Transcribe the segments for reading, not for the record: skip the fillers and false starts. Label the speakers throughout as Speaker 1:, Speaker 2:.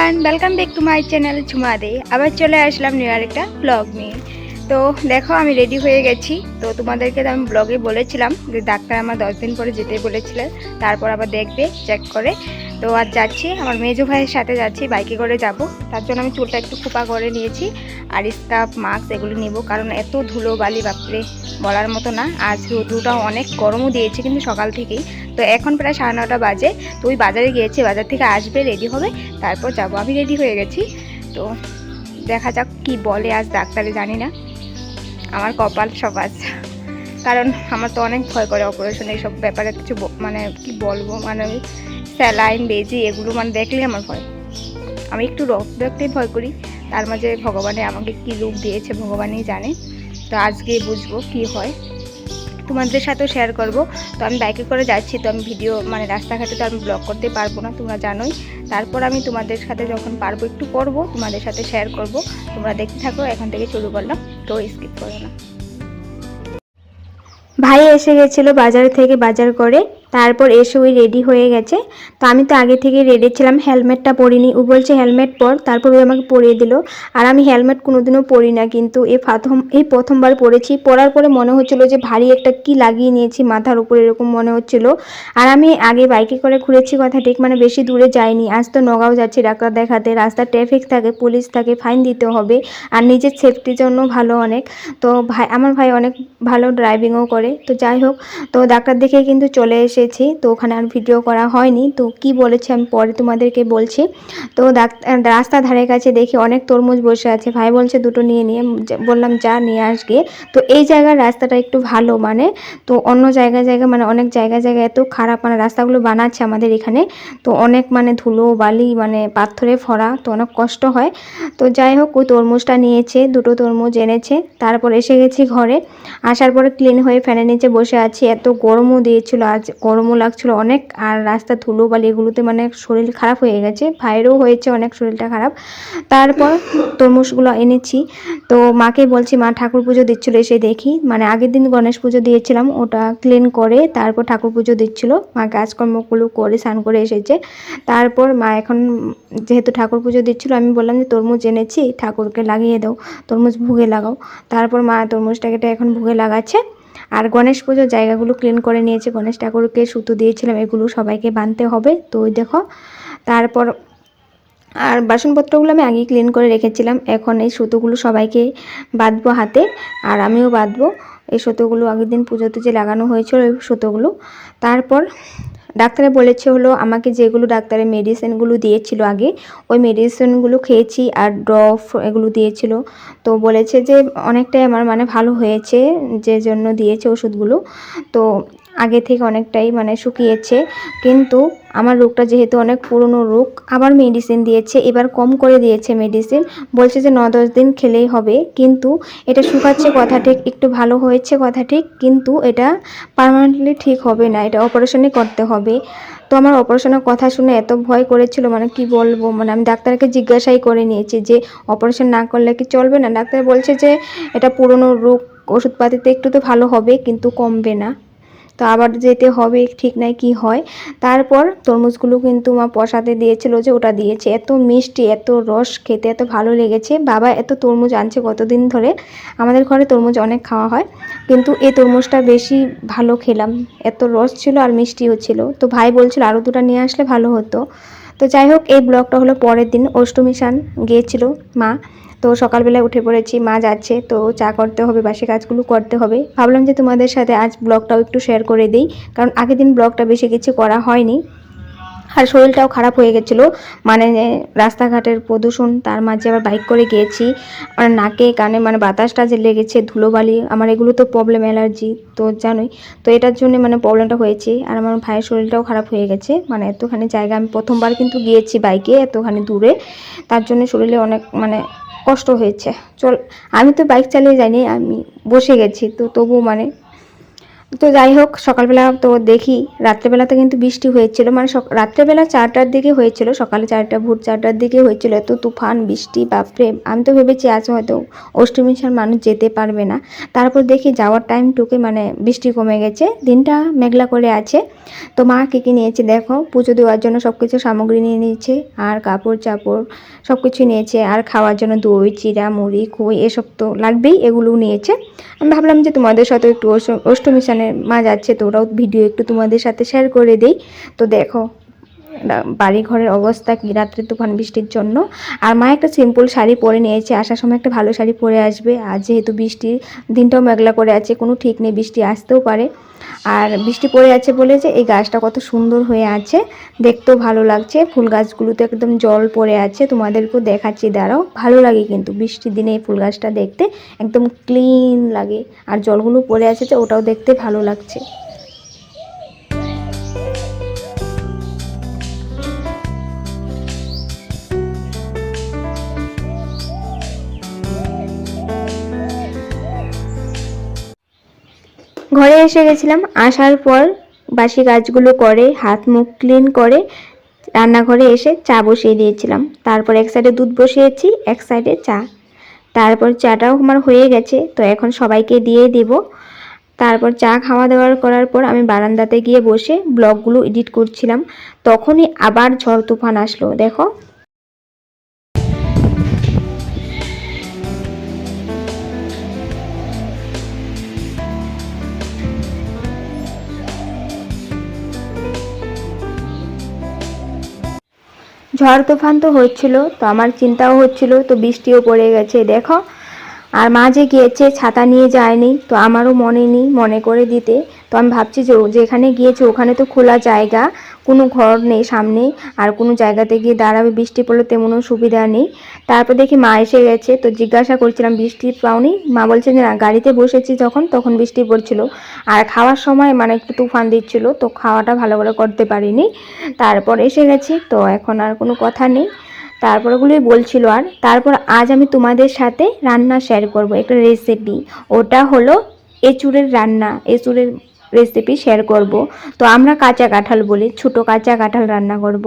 Speaker 1: Everyone, welcome back to my channel Jhuma Dey. আবার চলে আসলাম new একটা ব্লগ নিয়ে। তো দেখো আমি রেডি হয়ে গেছি। তো তোমাদেরকে তো আমি ব্লগে বলেছিলাম যে ডাক্তার আমার 10 দিন পরে যেতে বলেছিলেন, তারপর আবার দেখবে চেক করে। তো আজ যাচ্ছি, আমার মেজো ভাইয়ের সাথে যাচ্ছি, বাইকে করে যাব। তার জন্য আমি চুলটা একটু খোপা করে নিয়েছি আর স্কার্ফ মাস্ক এগুলো নেব, কারণ এত ধুলো বালি বাপরে বলার মতো না। আজ রোদটাও অনেক গরমও দিয়েছে কিন্তু সকাল থেকেই। তো এখন প্রায় 9:30 বাজে। তো ওই বাজারে গিয়েছি, বাজার থেকে আসবে রেডি হবে, তারপর যাব। আমি রেডি হয়ে গেছি। তো দেখা যাক কি বলে আজ ডাক্তারে, জানি না। আমার কপাল সব আজ, কারণ আমার তো অনেক ভয় করে অপারেশন এইসব ব্যাপারে। কিছু মানে কি বলবো, মানে স্যালাইন বেজি এগুলো মানে দেখলে আমার ভয়। আমি একটু রক্ত দেখতেই ভয় করি, তার মাঝে ভগবানে আমাকে কি রূপ দিয়েছে ভগবানই জানে। তো আজকে বুঝবো কি হয়, তোমাদের সাথেও শেয়ার করব। তো আমি বাইকে করে যাচ্ছি, তো আমি ভিডিও মানে রাস্তাঘাটে তো আমি ব্লগ করতে পারবো না, তোমরা জানোই। তারপর আমি তোমাদের সাথে যখন পারবো একটু করব, তোমাদের সাথে শেয়ার করব। তোমরা দেখতে থাকো, এখন থেকে শুরু করলাম, তো স্কিপ করো না। ভাই এসে গেছিলো বাজার থেকে, বাজার করে তারপর এসে ওই রেডি হয়ে গেছে। তো আমি তো আগে থেকে রেডি ছিলাম, হেলমেটটা পরিনি। ও বলছে হেলমেট পর, তারপর ওই আমাকে পরিয়ে দিল। আর আমি হেলমেট কোনোদিনও পরি না, কিন্তু এই প্রথমবার পরেছি। পরার পরে মনে হচ্ছিলো যে ভারী একটা কি লাগিয়ে নিয়েছি মাথার উপরে, এরকম মনে হচ্ছিলো। আর আমি আগে বাইকে করে ঘুরেছি কথা ঠিক, মানে বেশি দূরে যাইনি। আজ তো নগাঁও যাচ্ছি ডাক্তার দেখাতে, রাস্তা ট্রাফিক থাকে, পুলিশ থাকে, ফাইন দিতে হবে। আর নিজের সেফটির জন্য ভালো অনেক। তো আমার ভাই অনেক ভালো ড্রাইভিংও করে। তো যাই হোক, তো ডাক্তার দেখে কিন্তু চলে এসেছি। তো ওখানে আর ভিডিও করা হয়নি। তো কি বলেছে আমি পরে তোমাদেরকে বলছি। তো রাস্তার ধারে কাছে দেখি অনেক তরমুজ বসে আছে। ভাই বলছে দুটো নিয়ে নিয়ে, বললাম যা নিয়ে আসবে। তো এই জায়গার রাস্তাটা একটু ভালো, মানে তো অন্য জায়গায় মানে অনেক জায়গায় এত খারাপ, মানে রাস্তাগুলো বানাচ্ছে আমাদের এখানে। তো অনেক মানে ধুলো বালি, মানে পাথরে ভরা, তো অনেক কষ্ট হয়। তো যাই হোক, ওই তরমুজটা নিয়েছে, দুটো তরমুজ এনেছে। তারপর এসে গেছি ঘরে। আসার পরে ক্লিন হয়ে ফ্যানের নিচে বসে আছি। এত গরমও দিয়েছিল আজ, গরমও লাগছিল অনেক। আর রাস্তা ধুলো বালি এগুলোতে মানে শরীর খারাপ হয়ে গেছে, ভাইয়েরও হয়েছে অনেক শরীরটা খারাপ। তারপর তরমুজগুলো এনেছি। তো মাকে বলছি, মা ঠাকুর পুজো দিচ্ছিল, এসে দেখি মানে আগের দিন গণেশ পুজো দিয়েছিলাম, ওটা ক্লিন করে তারপর ঠাকুর পুজো দিচ্ছিল। মা কাজকর্মগুলো করে স্নান করে এসেছে। তারপর মা এখন যেহেতু ঠাকুর পুজো দিচ্ছিল, আমি বললাম যে তরমুজ এনেছি, ঠাকুরকে লাগিয়ে দাও, তরমুজ ভুগে লাগাও। তারপর মা তরমুজটাকে এখন ভুগে লাগাচ্ছে। আর গণেশ পুজোর জায়গাগুলো ক্লিন করে নিয়েছে, গণেশ ঠাকুরকে সুতো দিয়েছিলাম, এগুলো সবাইকে বাঁধতে হবে। তো ওই দেখো, তারপর আর বাসনপত্রগুলো আমি আগেই ক্লিন করে রেখেছিলাম। এখন এই সুতোগুলো সবাইকে বাঁধবো হাতে, আর আমিও বাঁধবো। এই সুতোগুলো আগের দিন পুজোতে যে লাগানো হয়েছিল ওই সুতোগুলো। তারপর ডাক্তারে বলেছে হলো আমাকে যেগুলো ডাক্তারের মেডিসিনগুলো দিয়েছিল আগে, ওই মেডিসিনগুলো খেয়েছি, আর ড্রপ এগুলো দিয়েছিল। তো বলেছে যে অনেকটাই আমার মানে ভালো হয়েছে, যে জন্য দিয়েছে ওষুধগুলো। তো আগে থেকে অনেকটাই মানে শুকিয়েছে। কিন্তু আমার রোগটা যেহেতু অনেক পুরনো রোগ, আবার মেডিসিন দিয়েছে, এবার কম করে দিয়েছে মেডিসিন। বলছে যে 9-10 দিন খেলেই হবে। কিন্তু এটা শুকাচ্ছে কথা ঠিক, একটু ভালো হয়েছে কথা ঠিক, কিন্তু এটা পার্মানেন্টলি ঠিক হবে না, এটা অপারেশনই করতে হবে। তো আমার অপারেশনের কথা শুনে এত ভয় করেছিল, মানে কি বলবো, মানে আমি ডাক্তারকে জিজ্ঞাসাই করে নিয়েছি যে অপারেশন না করলে কি চলবে না। ডাক্তার বলছে যে এটা পুরনো রোগ, ওষুধপাতিতে একটু তো ভালো হবে কিন্তু কমবে না। তো আবার যেতে হবে, ঠিক নাই কি হয়। তারপর তরমুজগুলো কিন্তু মা প্রসাদে দিয়েছিল, যে ওটা দিয়েছে। এত মিষ্টি, এত রস, খেতে এত ভালো লেগেছে। বাবা এত তরমুজ আনছে কতদিন ধরে, আমাদের ঘরে তরমুজ অনেক খাওয়া হয়, কিন্তু এই তরমুজটা বেশি ভালো খেলাম। এত রস ছিল আর মিষ্টিও ছিল। তো ভাই বলছিল আরও দুটো নিয়ে আসলে ভালো হতো। তো যাই হোক, এই ব্লগটা হলো পরের দিন, অষ্টমী স্নান গিয়েছিল মা। তো সকালবেলায় উঠে পড়েছি, মা যাচ্ছে, তো চা করতে হবে, বাসি কাজগুলো করতে হবে। ভাবলাম যে তোমাদের সাথে আজ ব্লগটাও একটু শেয়ার করে দিই, কারণ আগের দিন ব্লগটা বেশি কিছু করা হয়নি। আর শরীরটাও খারাপ হয়ে গেছিলো, মানে রাস্তাঘাটের প্রদূষণ, তার মাঝে আবার বাইক করে গিয়েছি। আর নাকে কানে মানে বাতাসটা যে লেগেছে, ধুলোবালি, আমার এগুলো তো প্রবলেম, অ্যালার্জি তো জানোই। তো এটার জন্য মানে প্রবলেমটা হয়েছে। আর আমার ভাইয়ের শরীরটাও খারাপ হয়ে গেছে, মানে এতখানি জায়গা আমি প্রথমবার কিন্তু গিয়েছি বাইকে এতখানি দূরে, তার জন্য শরীরে অনেক মানে কষ্ট হয়েছে। আমি তো বাইক চালিয়ে যাইনি, আমি বসে গেছি, তো তবু মানে তো যাই হোক, সকালবেলা তো দেখি রাত্রেবেলাতে কিন্তু বৃষ্টি হয়েছিল, মানে রাত্রেবেলা 4টার দিকে হয়েছিল, সকালে 4টা ভোর 4টার দিকে হয়েছিল, এত তুফান বৃষ্টি, বাপরে! আমি তো ভেবেছি আজ হয়তো অষ্টমীর মানুষ যেতে পারবে না। তারপর দেখি যাওয়ার টাইমটুকে মানে বৃষ্টি কমে গেছে, দিনটা মেঘলা করে আছে। তো মা কী কী নিয়েছে দেখো, পুজো দেওয়ার জন্য সব কিছু সামগ্রী নিয়ে নিয়েছে, আর কাপড় চাপড় সব কিছু নিয়েছে, আর খাওয়ার জন্য দই, চিড়া, মুড়ি, খই এসব তো লাগবেই, এগুলোও নিয়েছে। আমি ভাবলাম যে তোমাদের সাথে একটু অষ্টমী স্নানের মা যাচ্ছে, তো ওরাও ভিডিও একটু তোমাদের সাথে শেয়ার করে দেই। তো দেখো বাড়ি ঘরের অবস্থা কি রাত্রে তুফান বৃষ্টির জন্য। আর মা একটা সিম্পল শাড়ি পরে নিয়েছে, আসার সময় একটা ভালো শাড়ি পরে আসবে। আর যেহেতু বৃষ্টির দিনটাও মেঘলা করে আছে, কোনো ঠিক নেই, বৃষ্টি আসতেও পারে। আর বৃষ্টি পড়ে আছে বলে যে এই গাছটা কত সুন্দর হয়ে আছে, দেখতেও ভালো লাগছে। ফুল গাছগুলোতে একদম জল পড়ে আছে, তোমাদেরকেও দেখাচ্ছি, দাঁড়াও। ভালো লাগে কিন্তু বৃষ্টির দিনে এই ফুল গাছটা দেখতে, একদম ক্লিন লাগে। আর জলগুলো পড়ে আছে যে ওটাও দেখতে ভালো লাগছে। ঘরে এসে গেছিলাম, আসার পর বাসি কাজগুলো করে হাত মুখ ক্লিন করে রান্নাঘরে এসে চা বসিয়ে দিয়েছিলাম। তারপর এক সাইডে দুধ বসিয়েছি, এক সাইডে চা। তারপর চাটাও আমার হয়ে গেছে, তো এখন সবাইকে দিয়ে দিব। তারপর চা খাওয়া দাওয়া করার পর আমি বারান্দাতে গিয়ে বসে ব্লগগুলো এডিট করছিলাম। তখনই আবার ঝড় তুফান আসলো, দেখো। ঝড় তুফান তো হচ্ছিল, তো আমার চিন্তাও হচ্ছিল, তো বৃষ্টিও পড়ে গেছে দেখো। আর মা যে গিয়েছে ছাতা নিয়ে যায়নি, তো আমারও মনে নেই মনে করে দিতে। তো আমি ভাবছি যে যেখানে গিয়েছে ওখানে তো খোলা জায়গা, কোনো ঘর নেই সামনে, আর কোনো জায়গাতে গিয়ে দাঁড়াবে, বৃষ্টি পড়লে তেমনও সুবিধা নেই। তারপর দেখি মা এসে গেছে, তো জিজ্ঞাসা করছিলাম বৃষ্টি পাওনি? মা বলছে যে না, গাড়িতে বসেছি তখন বৃষ্টি পড়ছিল, আর খাওয়ার সময় মানে একটু তুফান দিচ্ছিল, তো খাওয়াটা ভালো করে করতে পারিনি। তারপর এসে গেছি, তো এখন আর কোনো কথা নেই। তারপর ওগুলোই বলছিল। আর তারপর আজ আমি তোমাদের সাথে রান্না শেয়ার করব, একটা রেসিপি। ওটা হলো এঁচুড়ের রান্না, এঁচুড়ের রেসিপি শেয়ার করব। তো আমরা কাঁচা কাঁঠাল বলি, ছোটো কাঁচা কাঁঠাল রান্না করব।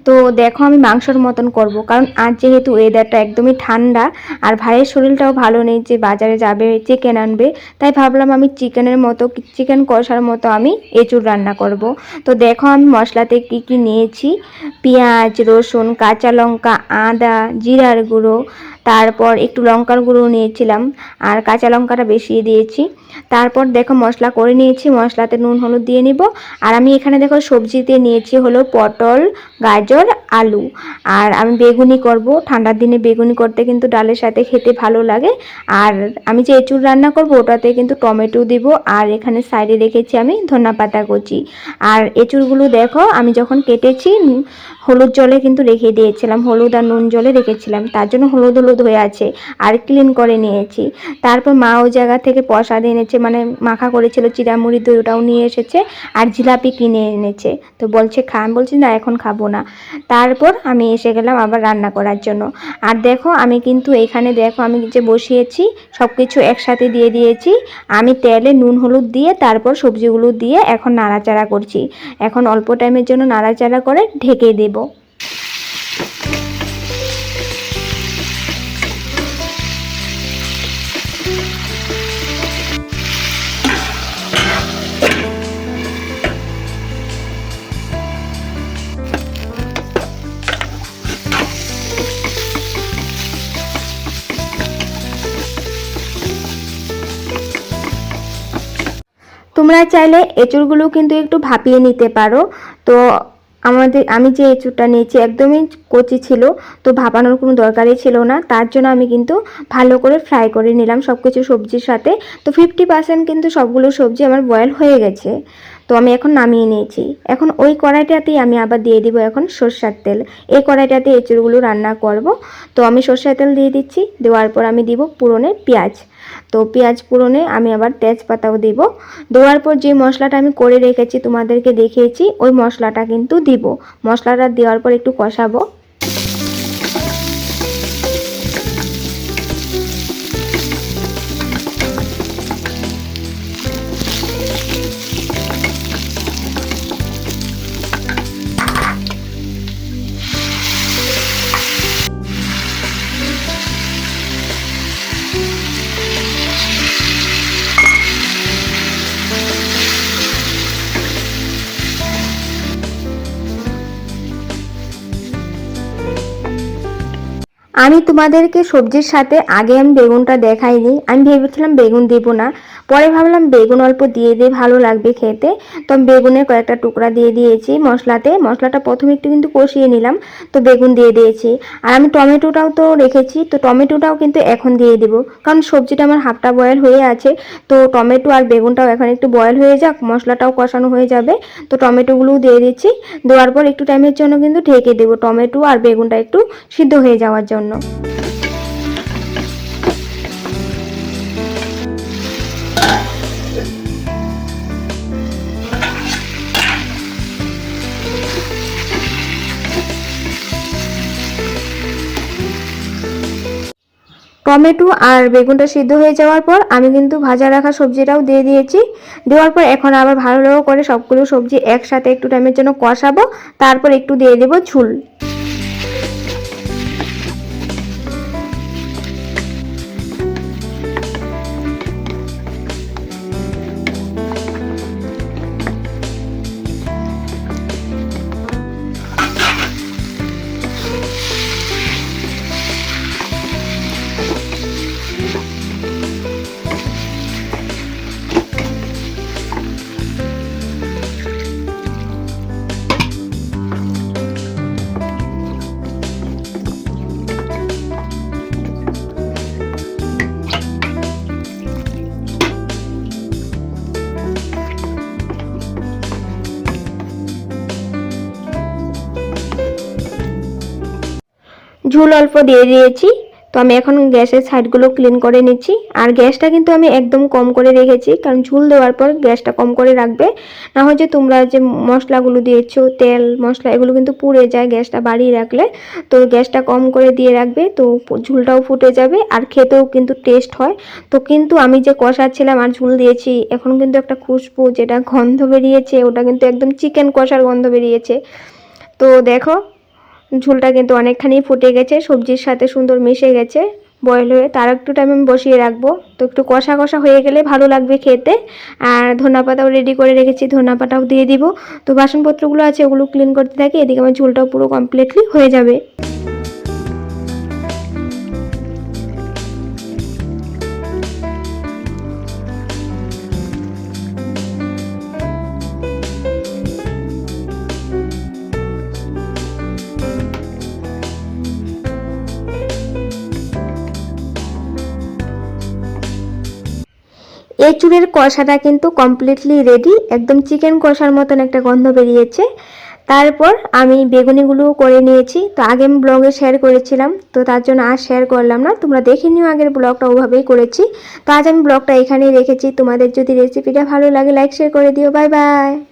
Speaker 1: তো দেখো আমি মাংসর মতন করব, কারণ আজ যেহেতু ওয়েদারটা একদমই ঠান্ডা, আর ভাইয়ের শরীরটাও ভালো নেই যে বাজারে যাবে চিকেন আনবে, তাই ভাবলাম আমি চিকেনের মতো, চিকেন কষার মতো আমি এঁচুড় রান্না করব। তো দেখো আমি মশলাতে কি কি নিয়েছি, পেঁয়াজ, রসুন, কাঁচা লঙ্কা, আদা, জিরার গুঁড়ো, তারপর একটু লঙ্কার গুঁড়ো নিয়েছিলাম, আর কাঁচা লঙ্কাটা বেশি দিয়েছি। তারপর দেখো মশলা করে নিয়েছি, মশলাতে নুন হলুদ দিয়ে নিব। আর আমি এখানে দেখো সবজিতে নিয়েছি হলো পটল, গাজর, আলু। আর আমি বেগুনি করব, ঠান্ডার দিনে বেগুনি করতে কিন্তু ডালের সাথে খেতে ভালো লাগে। আর আমি যে এঁচুড় রান্না করব ওটাতে কিন্তু টমেটো দিব, আর এখানে সাইডে রেখেছি আমি ধনেপাতা কুচি। আর এঁচুড়গুলো দেখো আমি যখন কেটেছি হলুদ জলে কিন্তু রেখে দিয়েছিলাম, হলুদ আর নুন জলে রেখেছিলাম, তার জন্য হলুদ হলুদ হয়ে আছে। আর ক্লিন করে নিয়েছি। তারপর মা ওই জায়গা থেকে প্রসাদ এনেছে, মানে মাখা করেছিল চিড়ামুড়ি, দই, ওটাও নিয়ে এসেছে। আর জিলাপি কিনে এনেছে, তো বলছে খা, আমি বলছি না এখন খাবো না। তারপর আমি এসে গেলাম আবার রান্না করার জন্য। আর দেখো আমি কিন্তু এখানে দেখো আমি যে বসিয়েছি সব কিছু একসাথে দিয়ে দিয়েছি। আমি তেলে নুন হলুদ দিয়ে তারপর সবজিগুলো দিয়ে এখন নাড়াচাড়া করছি। এখন অল্প টাইমের জন্য নাড়াচাড়া করে ঢেকে দেব। তোমরা চাইলে এঁচুড়গুলো কিন্তু একটু ভাপিয়ে নিতে পারো। তো আমি যে এঁচুড়টা নিয়েছি একদমই কচি ছিল, তো ভাপানোর কোনো দরকারই ছিল না, তার জন্য আমি কিন্তু ভালো করে ফ্রাই করে নিলাম সব কিছু সবজির সাথে। তো 50% কিন্তু সবগুলো সবজি আমার বয়েল হয়ে গেছে, তো আমি এখন নামিয়ে নিয়েছি। এখন ওই কড়াইটাতেই আমি আবার দিয়ে দিব এখন সরষের তেল। এই কড়াইটাতে এঁচুড়গুলো রান্না করব, তো আমি সরষের তেল দিয়ে দিচ্ছি। দেওয়ার পর আমি দিব পুরনে পেঁয়াজ। তো পেঁয়াজ পুরনে আমি আবার তেজপাতাও দিব। দেওয়ার পর যে মশলাটা আমি করে রেখেছি তোমাদেরকে দেখিয়েছি, ওই মশলাটা কিন্তু দিব। মশলাটা দেওয়ার পর একটু কষাবো। আমি তোমাদেরকে সবজির সাথে আগে আমি বেগুনটা দেখাইনি, আমি ভেবেছিলাম বেগুন দেব না, পরে ভাবলাম বেগুন অল্প দিয়ে দিয়ে ভালো লাগবে খেতে। তো আমি বেগুনের কয়েকটা টুকরা দিয়ে দিয়েছি মশলাতে, মশলাটা প্রথমে একটু কিন্তু কষিয়ে নিলাম, তো বেগুন দিয়ে দিয়েছি। আর আমি টমেটোটাও তো রেখেছি, তো টমেটোটাও কিন্তু এখন দিয়ে দেবো, কারণ সবজিটা আমার হাফটা বয়েল হয়ে আছে। তো টমেটো আর বেগুনটাও এখন একটু বয়েল হয়ে যাক, মশলাটাও কষানো হয়ে যাবে। তো টমেটোগুলোও দিয়ে দিচ্ছি, দেওয়ার পর একটু টাইমের জন্য কিন্তু ঢেকে দেবো, টমেটো আর বেগুনটা একটু সিদ্ধ হয়ে যাওয়ার জন্য। টমেটো আর বেগুনটা সিদ্ধ হয়ে যাওয়ার পর আমি কিন্তু ভাজা রাখা সবজিটাও দিয়ে দিয়েছি। দেওয়ার পর এখন আবার ভালো করে সবগুলো সবজি একসাথে একটু টাইমের জন্য কষাবো, তারপর একটু দিয়ে দেবো ঝুল। ঝুল অল্প দিয়ে দিয়েছি। তো আমি এখন গ্যাসের সাইডগুলো ক্লিন করে নিচ্ছি, আর গ্যাসটা কিন্তু আমি একদম কম করে রেখেছি, কারণ ঝুল দেওয়ার পর গ্যাসটা কম করে রাখবে, না হয় যে তোমরা যে মশলাগুলো দিয়েছো তেল মশলা এগুলো কিন্তু পুড়ে যায় গ্যাসটা বাড়িয়ে রাখলে। তো গ্যাসটা কম করে দিয়ে রাখবে, তো ঝুলটাও ফুটে যাবে আর খেতেও কিন্তু টেস্ট হয়। তো কিন্তু আমি যে কষাচ্ছিলাম আর ঝুল দিয়েছি, এখন কিন্তু একটা খুশবু যেটা গন্ধ বেরিয়েছে, ওটা কিন্তু একদম চিকেন কষার গন্ধ বেরিয়েছে। তো দেখো ঝোলটা কিন্তু অনেকখানি ফুটে গেছে, সবজির সাথে সুন্দর মিশে গেছে বয়েল হয়ে। তার একটু টাইম আমি বসিয়ে রাখবো, তো একটু কষা কষা হয়ে গেলে ভালো লাগবে খেতে। আর ধনেপাতাও রেডি করে রেখেছি, ধনেপাতাও দিয়ে দিব। তো বাসনপত্রগুলো আছে ওগুলো ক্লিন করতে থাকি, এদিকে আমার ঝোলটাও পুরো কমপ্লিটলি হয়ে যাবে। এঁচুড়ের কষাটা কিন্তু কমপ্লিটলি রেডি, একদম চিকেন কষার মতন একটা গন্ধ বেরিয়েছে। তারপর আমি বেগুনিগুলো করে নিয়েছি, তো আগে আমি ব্লগে শেয়ার করেছিলাম, তো তার জন্য আর শেয়ার করলাম না, তোমরা দেখে নিও, আগের ব্লগটা ওভাবেই করেছি। তো আজ আমি ব্লগটা এখানেই রেখেছি। তোমাদের যদি রেসিপিটা ভালো লাগে লাইক শেয়ার করে দিও। Bye bye.